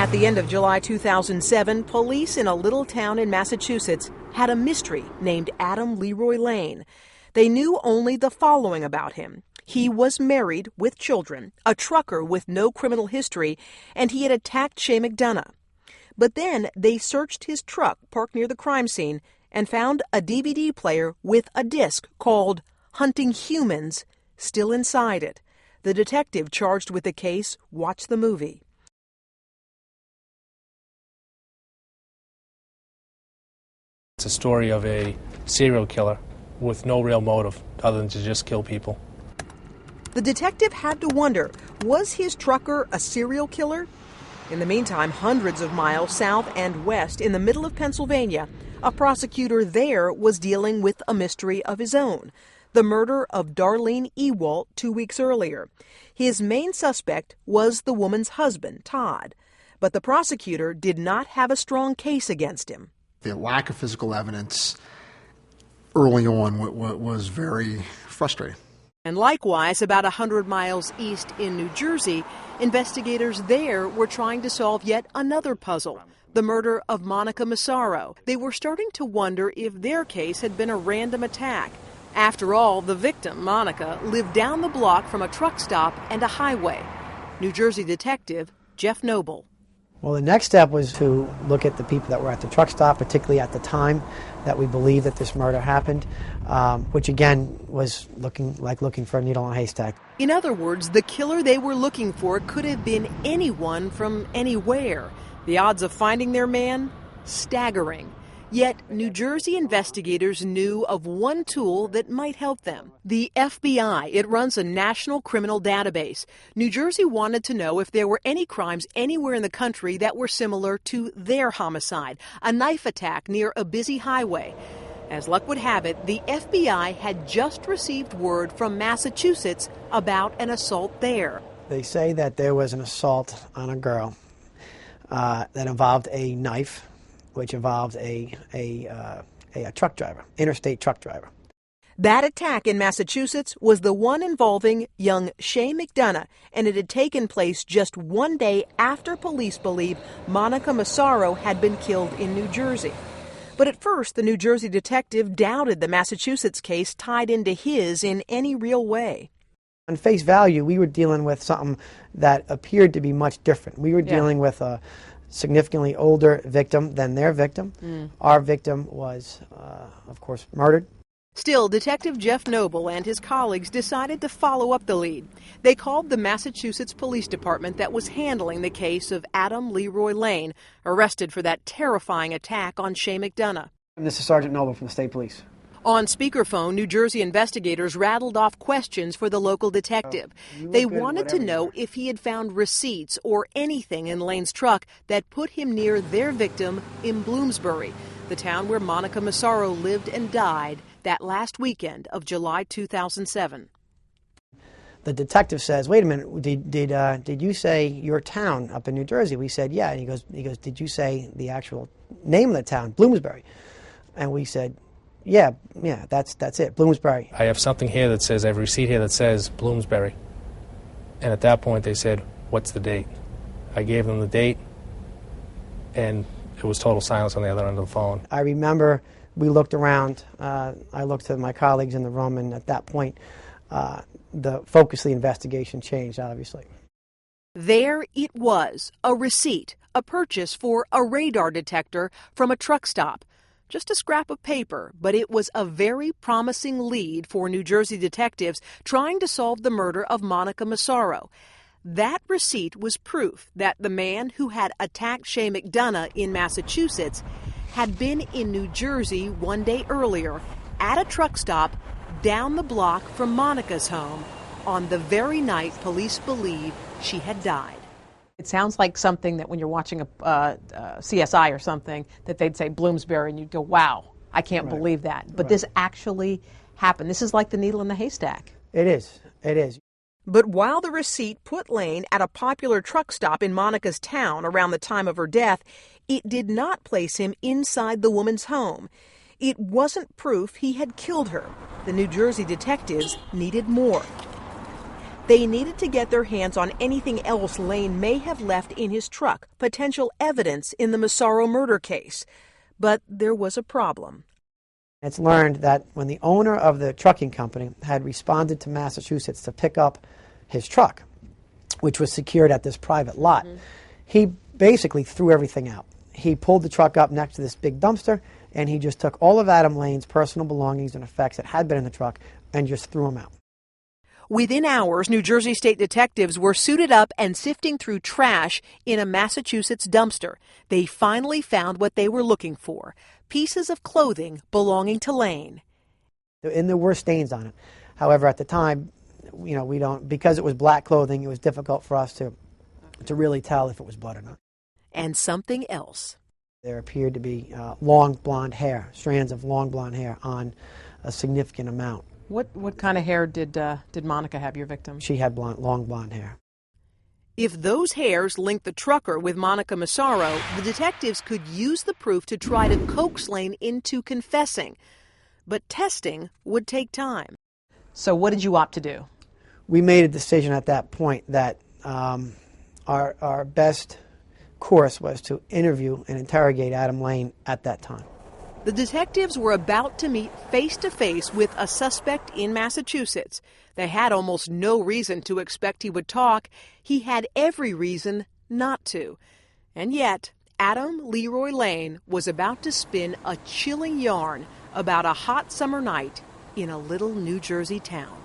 At the end of July 2007, police in a little town in Massachusetts had a mystery named Adam Leroy Lane. They knew only the following about him. He was married with children, a trucker with no criminal history, and he had attacked Shay McDonough. But then they searched his truck parked near the crime scene and found a DVD player with a disc called Hunting Humans still inside it. The detective charged with the case watched the movie. It's a story of a serial killer with no real motive other than to just kill people. The detective had to wonder, was his trucker a serial killer? In the meantime, hundreds of miles south and west in the middle of Pennsylvania, a prosecutor there was dealing with a mystery of his own, the murder of Darlene Ewalt 2 weeks earlier. His main suspect was the woman's husband, Todd, but the prosecutor did not have a strong case against him. The lack of physical evidence early on was very frustrating. And likewise, about 100 miles east in New Jersey, investigators there were trying to solve yet another puzzle, the murder of Monica Massaro. They were starting to wonder if their case had been a random attack. After all, the victim, Monica, lived down the block from a truck stop and a highway. New Jersey detective Jeff Noble. Well, the next step was to look at the people that were at the truck stop, particularly at the time that we believe that this murder happened, which again was looking for a needle in a haystack. In other words, the killer they were looking for could have been anyone from anywhere. The odds of finding their man? Staggering. Yet, New Jersey investigators knew of one tool that might help them. The FBI. It runs a national criminal database. New Jersey wanted to know if there were any crimes anywhere in the country that were similar to their homicide, a knife attack near a busy highway. As luck would have it, the FBI had just received word from Massachusetts about an assault there. They say that there was an assault on a girl that involved a knife, which involved a truck driver, interstate truck driver. That attack in Massachusetts was the one involving young Shay McDonough, and it had taken place just one day after police believe Monica Massaro had been killed in New Jersey. But at first, the New Jersey detective doubted the Massachusetts case tied into his in any real way. On face value, we were dealing with something that appeared to be much different. We were dealing with a significantly older victim than their victim. Our victim was, of course, murdered. Still, Detective Jeff Noble and his colleagues decided to follow up the lead. They called the Massachusetts Police Department that was handling the case of Adam Leroy Lane, arrested for that terrifying attack on Shay McDonough. This is Sergeant Noble from the State Police. On speakerphone, New Jersey investigators rattled off questions for the local detective. They wanted to know if he had found receipts or anything in Lane's truck that put him near their victim in Bloomsbury, the town where Monica Massaro lived and died that last weekend of July 2007. The detective says, "Wait a minute, did you say your town up in New Jersey?" We said, "Yeah." And he goes, "Did you say the actual name of the town, Bloomsbury?" And we said, Yeah, that's it, Bloomsbury. I have something here that says, I have a receipt here that says Bloomsbury. And at that point they said, what's the date? I gave them the date, and it was total silence on the other end of the phone. I remember we looked around. I looked at my colleagues in the room, and at that point, the focus of the investigation changed, obviously. There it was, a receipt, a purchase for a radar detector from a truck stop. Just a scrap of paper, but it was a very promising lead for New Jersey detectives trying to solve the murder of Monica Massaro. That receipt was proof that the man who had attacked Shay McDonough in Massachusetts had been in New Jersey one day earlier at a truck stop down the block from Monica's home on the very night police believe she had died. It sounds like something that when you're watching a CSI or something, that they'd say Bloomsbury and you'd go, wow, I can't believe that. But this actually happened. This is like the needle in the haystack. It is. It is. But while the receipt put Lane at a popular truck stop in Monica's town around the time of her death, it did not place him inside the woman's home. It wasn't proof he had killed her. The New Jersey detectives needed more. They needed to get their hands on anything else Lane may have left in his truck, potential evidence in the Massaro murder case. But there was a problem. It's learned that when the owner of the trucking company had responded to Massachusetts to pick up his truck, which was secured at this private lot, he basically threw everything out. He pulled the truck up next to this big dumpster, and he just took all of Adam Lane's personal belongings and effects that had been in the truck and just threw them out. Within hours, New Jersey state detectives were suited up and sifting through trash in a Massachusetts dumpster. They finally found what they were looking for, pieces of clothing belonging to Lane. And there were stains on it. However, at the time, because it was black clothing, it was difficult for us to really tell if it was blood or not. And something else. There appeared to be long blonde hair, strands of long blonde hair on a significant amount. What kind of hair did Monica have, your victim? She had long blonde hair. If those hairs linked the trucker with Monica Massaro, the detectives could use the proof to try to coax Lane into confessing. But testing would take time. So what did you opt to do? We made a decision at that point that our best course was to interview and interrogate Adam Lane at that time. The detectives were about to meet face-to-face with a suspect in Massachusetts. They had almost no reason to expect he would talk. He had every reason not to. And yet, Adam Leroy Lane was about to spin a chilling yarn about a hot summer night in a little New Jersey town.